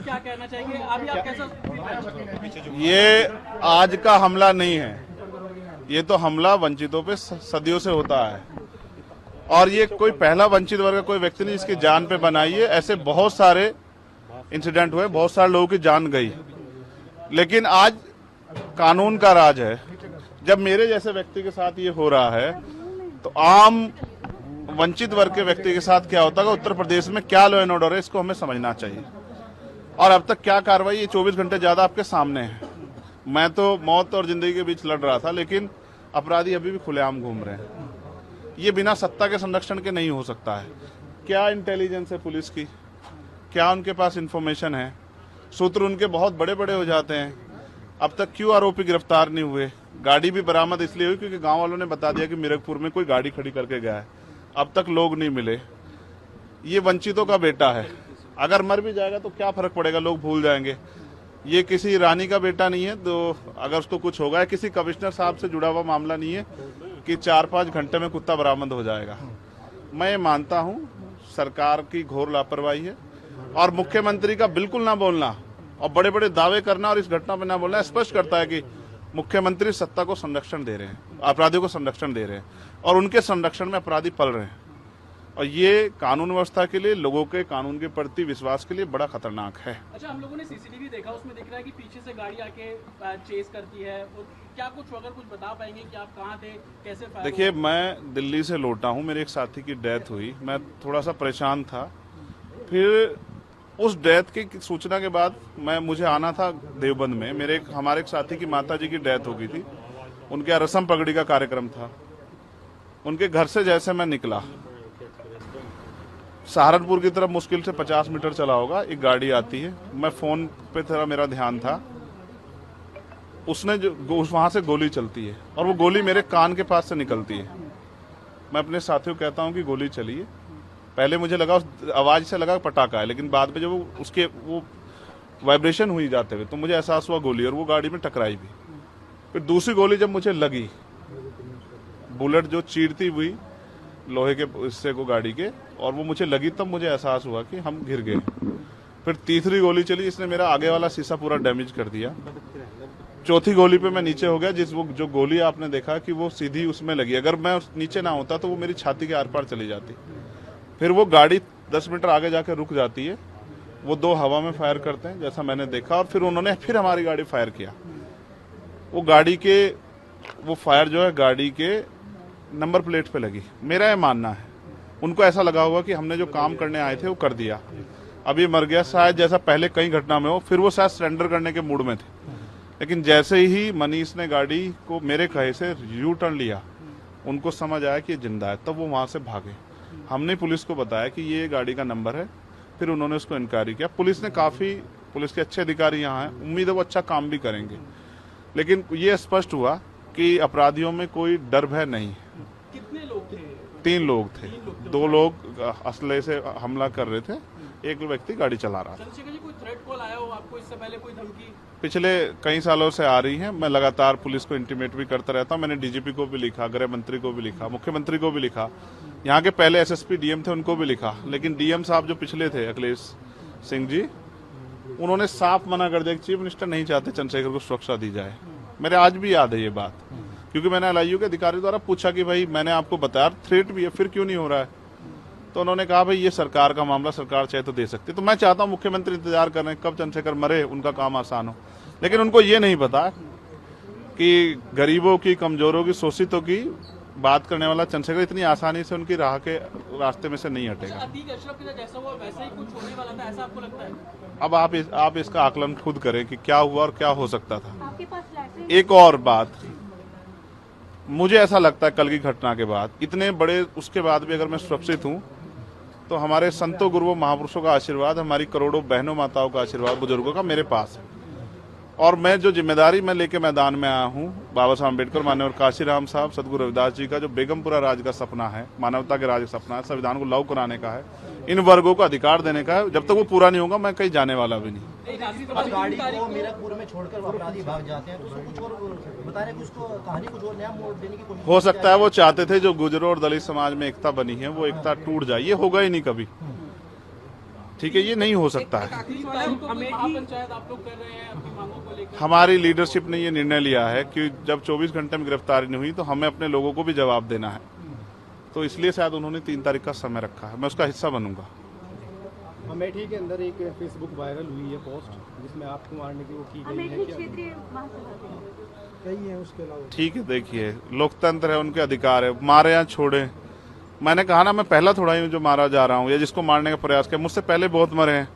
क्या कहना चाहेंगे अभी आप कैसा? ये आज का हमला नहीं है, ये तो हमला वंचितों पे सदियों से होता है और ये कोई पहला वंचित वर्ग का कोई व्यक्ति नहीं जिसकी जान पे बनाई है। ऐसे बहुत सारे इंसिडेंट हुए, बहुत सारे लोगों की जान गई, लेकिन आज कानून का राज है। जब मेरे जैसे व्यक्ति के साथ ये हो रहा है तो आम वंचित वर्ग के व्यक्ति के साथ क्या होता है, उत्तर प्रदेश में क्या लॉ एंड ऑर्डर है, इसको हमें समझना चाहिए। और अब तक क्या कार्रवाई, ये 24 घंटे ज्यादा आपके सामने है। मैं तो मौत और जिंदगी के बीच लड़ रहा था, लेकिन अपराधी अभी भी खुलेआम घूम रहे हैं। ये बिना सत्ता के संरक्षण के नहीं हो सकता है। क्या इंटेलिजेंस है पुलिस की, क्या उनके पास इंफॉर्मेशन है, सूत्र उनके बहुत बड़े बड़े हो जाते हैं। अब तक क्यों आरोपी गिरफ्तार नहीं हुए? गाड़ी भी बरामद इसलिए हुई क्योंकि गांव वालों ने बता दिया कि मिरगपुर में कोई गाड़ी खड़ी करके गया है। अब तक लोग नहीं मिले। ये वंचितों का बेटा है, अगर मर भी जाएगा तो क्या फर्क पड़ेगा, लोग भूल जाएंगे। ये किसी रानी का बेटा नहीं है, तो अगर उसको कुछ होगा, किसी कमिश्नर साहब से जुड़ा हुआ मामला नहीं है कि 4-5 घंटे में कुत्ता बरामद हो जाएगा। मैं ये मानता हूं सरकार की घोर लापरवाही है और मुख्यमंत्री का बिल्कुल ना बोलना और बड़े बड़े दावे करना और इस घटना पर ना बोलना स्पष्ट करता है कि मुख्यमंत्री सत्ता को संरक्षण दे रहे हैं, अपराधियों को संरक्षण दे रहे हैं और उनके संरक्षण में अपराधी पल रहे हैं। और ये कानून व्यवस्था के लिए, लोगों के कानून के प्रति विश्वास के लिए बड़ा खतरनाक है। अच्छा, हम लोगों ने सीसीटीवी देखा, उसमें दिख रहा है कि पीछे से गाड़ी आके चेस करती है। क्या कुछ अगर कुछ बता पाएंगे कि आप कहाँ थे, कैसे फायर? देखिए, मैं दिल्ली से लौटा हूँ, मेरे एक साथी की डेथ हुई, मैं थोड़ा सा परेशान था। फिर उस डेथ की सूचना के बाद मुझे आना था देवबंद में। हमारे एक साथी की माताजी की डेथ हो गई थी, उनके यहाँ रस्म पगड़ी का कार्यक्रम था। उनके घर से जैसे मैं निकला, सहारनपुर की तरफ मुश्किल से 50 मीटर चला होगा, एक गाड़ी आती है। मैं फोन पे था, मेरा ध्यान था, उसने जो वहां से गोली चलती है और वो गोली मेरे कान के पास से निकलती है। मैं अपने साथियों को कहता हूं कि गोली चली है। पहले मुझे लगा, उस आवाज से लगा पटाखा है, लेकिन बाद में जब उसके वो वाइब्रेशन हुई जाते हुए तो मुझे एहसास हुआ गोली, और वो गाड़ी में टकराई भी। फिर दूसरी गोली जब मुझे लगी, बुलेट जो चीरती हुई लोहे के हिस्से को गाड़ी के, और वो मुझे लगी, तब मुझे एहसास हुआ कि हम गिर गए। फिर तीसरी गोली चली, इसने मेरा आगे वाला शीशा पूरा डैमेज कर दिया। चौथी गोली पे मैं नीचे हो गया, जो गोली आपने देखा कि वो सीधी उसमें लगी। अगर मैं नीचे ना होता तो वो मेरी छाती के आर पार चली जाती। फिर वो गाड़ी 10 मीटर आगे जाकर रुक जाती है। वो 2 हवा में फायर करते हैं जैसा मैंने देखा, और फिर उन्होंने फिर हमारी गाड़ी फायर किया। वो गाड़ी के वो फायर जो है गाड़ी के नंबर प्लेट पे लगी। मेरा ये मानना है, उनको ऐसा लगा होगा कि हमने जो काम करने आए थे वो कर दिया, अब ये मर गया, शायद जैसा पहले कई घटना में हो। फिर वो शायद सरेंडर करने के मूड में थे, लेकिन जैसे ही मनीष ने गाड़ी को मेरे कहे से यू टर्न लिया, उनको समझ आया कि ये जिंदा है, तब वो वहां से भागे। हमने पुलिस को बताया कि ये गाड़ी का नंबर है, फिर उन्होंने उसको इंक्वायरी किया। पुलिस के अच्छे अधिकारी यहाँ हैं, उम्मीद है वो अच्छा काम भी करेंगे। लेकिन ये स्पष्ट हुआ कि अपराधियों में कोई डर भय नहीं। कितने लोग थे? 3 लोग थे। 2 लोग असले से हमला कर रहे थे, एक व्यक्ति गाड़ी चला रहा था। चंद्रशेखर जी, कोई थ्रेट कॉल आया हो आपको इससे पहले, कोई धमकी? पिछले कई सालों से आ रही है। मैं लगातार पुलिस को इंटीमेट भी करता रहता हूँ। मैंने डीजीपी को भी लिखा, गृह मंत्री को भी लिखा, मुख्यमंत्री को भी लिखा, यहाँ के पहले एसएसपी डीएम थे उनको भी लिखा। लेकिन डीएम साहब जो पिछले थे, अखिलेश सिंह जी, उन्होंने साफ मना कर दिया कि चीफ मिनिस्टर नहीं चाहते चंद्रशेखर को सुरक्षा दी जाए। मेरे आज भी याद है ये बात, क्योंकि मैंने एलआईयू के अधिकारी द्वारा पूछा कि भाई मैंने आपको बताया थ्रेट भी है, फिर क्यों नहीं हो रहा है? तो उन्होंने कहा भाई ये सरकार का मामला, सरकार चाहे तो दे सकती। तो मैं चाहता हूं मुख्यमंत्री इंतजार कर रहे हैं कब चंद्रशेखर मरे, उनका काम आसान हो। लेकिन उनको ये नहीं पता कि गरीबों की, कमजोरों की, शोषितों की बात करने वाला चंद्रशेखर इतनी आसानी से उनकी राह के रास्ते में से नहीं हटेगा। अतीक अशरफ के साथ जैसा हुआ वैसा ही कुछ होने वाला था, ऐसा आपको लगता है? अब आप इसका आकलन खुद करें कि क्या हुआ और क्या हो सकता था। एक और बात, मुझे ऐसा लगता है कल की घटना के बाद, इतने बड़े उसके बाद भी अगर मैं सुरक्षित हूं तो हमारे संतों, गुरुओं, महापुरुषों का आशीर्वाद, हमारी करोड़ों बहनों माताओं का आशीर्वाद, बुजुर्गों का मेरे पास है। और मैं जो जिम्मेदारी मैं लेके मैदान में आया हूँ, बाबा साहब अम्बेडकर, माननीय काशीराम साहब, सदगुरु रविदास जी का जो बेगमपुरा राज का सपना है, मानवता के राज का सपना है, संविधान को लागू कराने का है, इन वर्गों को अधिकार देने का है, जब तक वो पूरा नहीं होगा मैं कहीं जाने वाला भी नहीं। गाड़ी को मीरकपुर में छोड़कर अपराधी भाग जाते हैं, तो उसको कुछ और बता रहे, उसको कहानी कुछ और नया मोड़ देने की कोशिश हो सकता है वो चाहते थे जो गुजरों और दलित समाज में एकता बनी है वो एकता टूट जाए, ये होगा ही नहीं कभी। ठीक है, ये नहीं हो सकता है। पंचायत आप लोग कर रहे हैं अपनी मांगों को लेकर। हमारी लीडरशिप ने ये निर्णय लिया है कि जब 24 घंटे में गिरफ्तारी नहीं हुई तो हमें अपने लोगों को भी जवाब देना है, तो इसलिए शायद उन्होंने 3 तारीख का समय रखा है। मैं उसका हिस्सा बनूंगा। अमेठी के अंदर एक फेसबुक वायरल हुई है पोस्ट जिसमें आपको मारने की वो की गई है, क्षेत्रीय महासभा कई है उसके अलावा। ठीक है, देखिए लोकतंत्र है, उनके अधिकार है, मारे या छोड़े। मैंने कहा ना, मैं पहला थोड़ा ही हूँ जो मारा जा रहा हूँ या जिसको मारने का प्रयास किया। मुझसे पहले बहुत मरे हैं,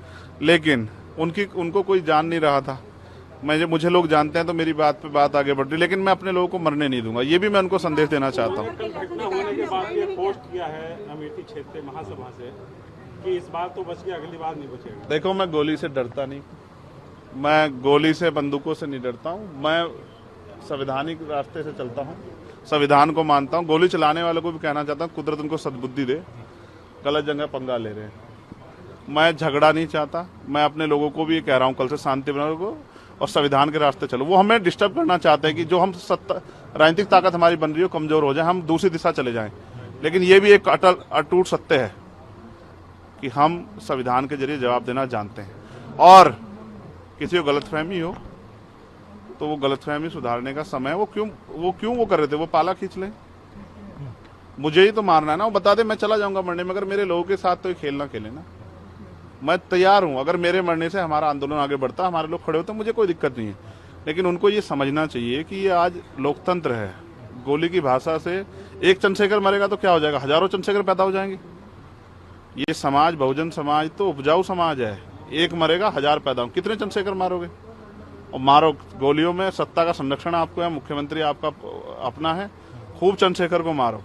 लेकिन उनको कोई जान नहीं रहा था। मुझे लोग जानते हैं तो मेरी बात पे बात आगे बढ़ रही, लेकिन मैं अपने लोगों को मरने नहीं दूंगा। ये भी मैं उनको संदेश देना चाहता हूँ। घटना होने के बाद ये पोस्ट किया है अमेठी क्षेत्रीय महासभा से कि इस बार तो बच गया, अगली बार नहीं बचेगा। देखो, मैं गोली से डरता नहीं, मैं गोली से बंदूकों से नहीं डरता हूँ। मैं संवैधानिक रास्ते से चलता हूँ, संविधान को मानता हूँ। गोली चलाने वालों को भी कहना चाहता हूँ, कुदरत उनको सद्बुद्धि दे, गलत जगह पंगा ले रहे हैं। मैं झगड़ा नहीं चाहता, मैं अपने लोगों को भी ये कह रहा हूँ, कल से शांति बनाओ को और संविधान के रास्ते चलो। वो हमें डिस्टर्ब करना चाहते हैं कि जो हम राजनीतिक ताकत हमारी बन रही हो कमजोर हो जाए, हम दूसरी दिशा चले जाएं। लेकिन ये भी एक अटूट सत्य है कि हम संविधान के जरिए जवाब देना जानते हैं, और किसी को गलतफहमी हो तो वो गलतफहमी सुधारने का समय है। वो क्यों वो कर रहे थे, वो पाला खींच ले। मुझे ही तो मारना है ना, वो बता दे मैं चला जाऊंगा मरने में, अगर मेरे लोगों के साथ तो ये खेल ना खेले ना। मैं तैयार हूं, अगर मेरे मरने से हमारा आंदोलन आगे बढ़ता, हमारे लोग खड़े होते, मुझे कोई दिक्कत नहीं है। लेकिन उनको ये समझना चाहिए कि ये आज लोकतंत्र है। गोली की भाषा से एक चंद्रशेखर मरेगा तो क्या हो जाएगा, हजारों चंद्रशेखर पैदा हो जाएंगे। ये समाज, बहुजन समाज तो उपजाऊ समाज है। एक मरेगा, 1000 पैदा हो, कितने चंद्रशेखर मारोगे? और मारो गोलियों में। सत्ता का संरक्षण आपको है, मुख्यमंत्री आपका अपना है, खूब चंद्रशेखर को मारो।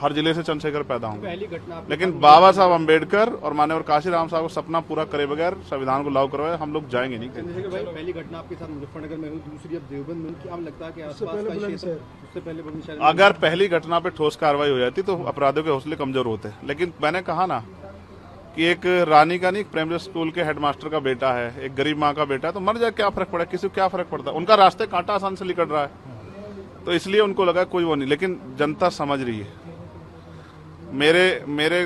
हर जिले से चंद्रशेखर पैदा होंगे। पहली घटना लेकिन बाबा साहब अम्बेडकर और माननीय काशीराम साहब को सपना पूरा करे बगैर संविधान को लागू करवाए हम लोग जाएंगे नहीं। चंद्रशेखर भाई, पहली घटना आपके साथ मुजफ्फरनगर में हुई, दूसरी अब देवबंद में। क्या लगता है कि आसपास का क्षेत्र, उससे पहले बुलंदशहर, अगर पहली घटना पे ठोस कार्रवाई हो जाती तो अपराधियों के हौसले कमजोर होते। लेकिन मैंने कहा ना कि एक रानी का नहीं, एक प्राइमरी स्कूल के हेडमास्टर का बेटा है, एक गरीब माँ का बेटा है, तो मर जाए, क्या फर्क पड़ा, किसी को क्या फर्क पड़ता। उनका रास्ते कांटा आसान से निकल रहा है, तो इसलिए उनको लगा कोई वो नहीं। लेकिन जनता समझ रही है। मेरे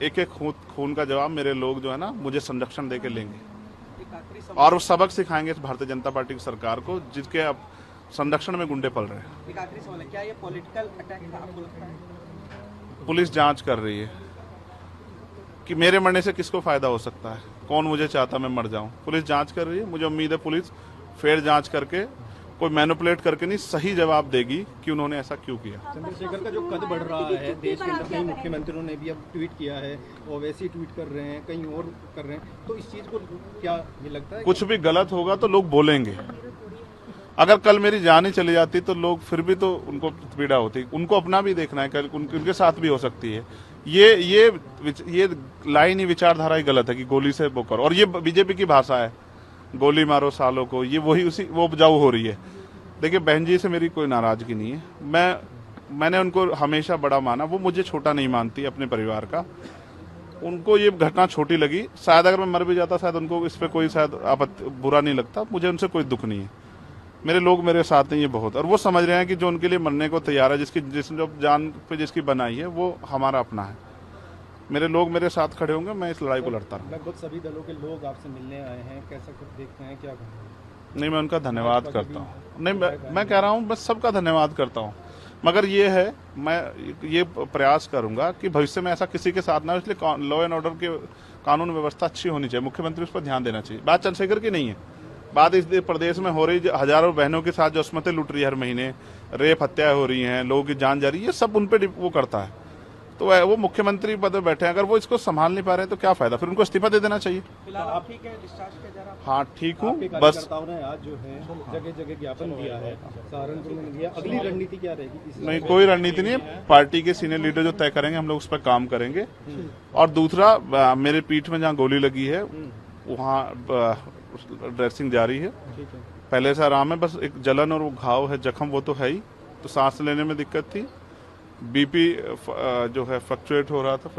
एक एक खून का जवाब मेरे लोग जो है ना, मुझे संरक्षण देके लेंगे और वो सबक सिखाएंगे भारतीय जनता पार्टी की सरकार को, जिसके अब संरक्षण में गुंडे पल रहे हैं। एक आखिरी सवाल है, क्या ये पॉलिटिकल अटैक था आपको लगता है? पुलिस जांच कर रही है कि मेरे मरने से किसको फायदा हो सकता है, कौन मुझे चाहता मैं मर जाऊं। पुलिस जांच कर रही है, मुझे उम्मीद है पुलिस फेयर जांच करके, कोई मैनिपुलेट करके नहीं, सही जवाब देगी कि उन्होंने ऐसा क्यों किया। चंद्रशेखर का जो कद बढ़ रहा है देश के अंदर, कई मुख्यमंत्रियों ने भी अब ट्वीट किया है, और वैसे ही ट्वीट कर रहे हैं, कहीं और कर रहे हैं, तो इस चीज को क्या ये लगता है? कुछ भी गलत होगा तो लोग बोलेंगे। अगर कल मेरी जान ही चली जाती तो लोग फिर भी तो उनको पीड़ा होती। उनको अपना भी देखना है, कल उनके साथ भी हो सकती है। ये लाइन ही, विचारधारा ही गलत है कि गोली से वो करो। और ये बीजेपी की भाषा है, गोली मारो सालों को, ये वही वो उपजाऊ हो रही है। देखिए, बहन जी से मेरी कोई नाराजगी नहीं है। मैंने उनको हमेशा बड़ा माना, वो मुझे छोटा नहीं मानती अपने परिवार का। उनको ये घटना छोटी लगी, शायद अगर मैं मर भी जाता शायद उनको इस पे कोई शायद आपत्ति, बुरा नहीं लगता। मुझे उनसे कोई दुख नहीं है। मेरे लोग मेरे साथ हैं, ये बहुत। और वो समझ रहे हैं कि जो उनके लिए मरने को तैयार है, जो जान पे जिसकी बनाई है, वो हमारा अपना है। मेरे लोग मेरे साथ खड़े होंगे, मैं इस लड़ाई को लड़ता रहूंगा। लगभग सभी दलों के लोग आपसे मिलने आए हैं, कैसा कुछ देखते हैं, क्या कहेंगे? नहीं, मैं उनका धन्यवाद करता हूँ। नहीं, मैं कह रहा हूँ बस सबका धन्यवाद करता हूँ। मगर ये है, मैं ये प्रयास करूंगा कि भविष्य में ऐसा किसी के साथ ना हो, इसलिए लॉ एंड ऑर्डर की कानून व्यवस्था अच्छी होनी चाहिए। मुख्यमंत्री उस पर ध्यान देना चाहिए। बात चंद्रशेखर की नहीं है, बात इस प्रदेश में हो रही हजारों बहनों के साथ जो अस्मतें लूट रही है, हर महीने रेप हत्याएं हो रही हैं, लोगों की जान जा रही है, ये सब उन पे वो करता है। तो वो मुख्यमंत्री पद में बैठे हैं, अगर वो इसको संभाल नहीं पा रहे तो क्या फायदा, फिर उनको इस्तीफा दे देना चाहिए। फिलहाल आप ठीक है, डिस्चार्ज किया जा रहा है? हाँ, ठीक हूँ। बस कार्यकर्ताओं ने आज जो है जगह जगह ज्ञापन दिया है, सहारनपुर में दिया। अगली रणनीति क्या रहेगी? नहीं, कोई रणनीति नहीं है। पार्टी के सीनियर लीडर जो तय करेंगे, हम लोग उस पर काम करेंगे। और दूसरा, मेरे पीठ में जहाँ गोली लगी है वहाँ ड्रेसिंग जारी है। पहले से आराम है, बस एक जलन और वो घाव है, जख्म वो तो है ही। तो सांस लेने में दिक्कत थी, बीपी जो है फ्लक्चुएट हो रहा था,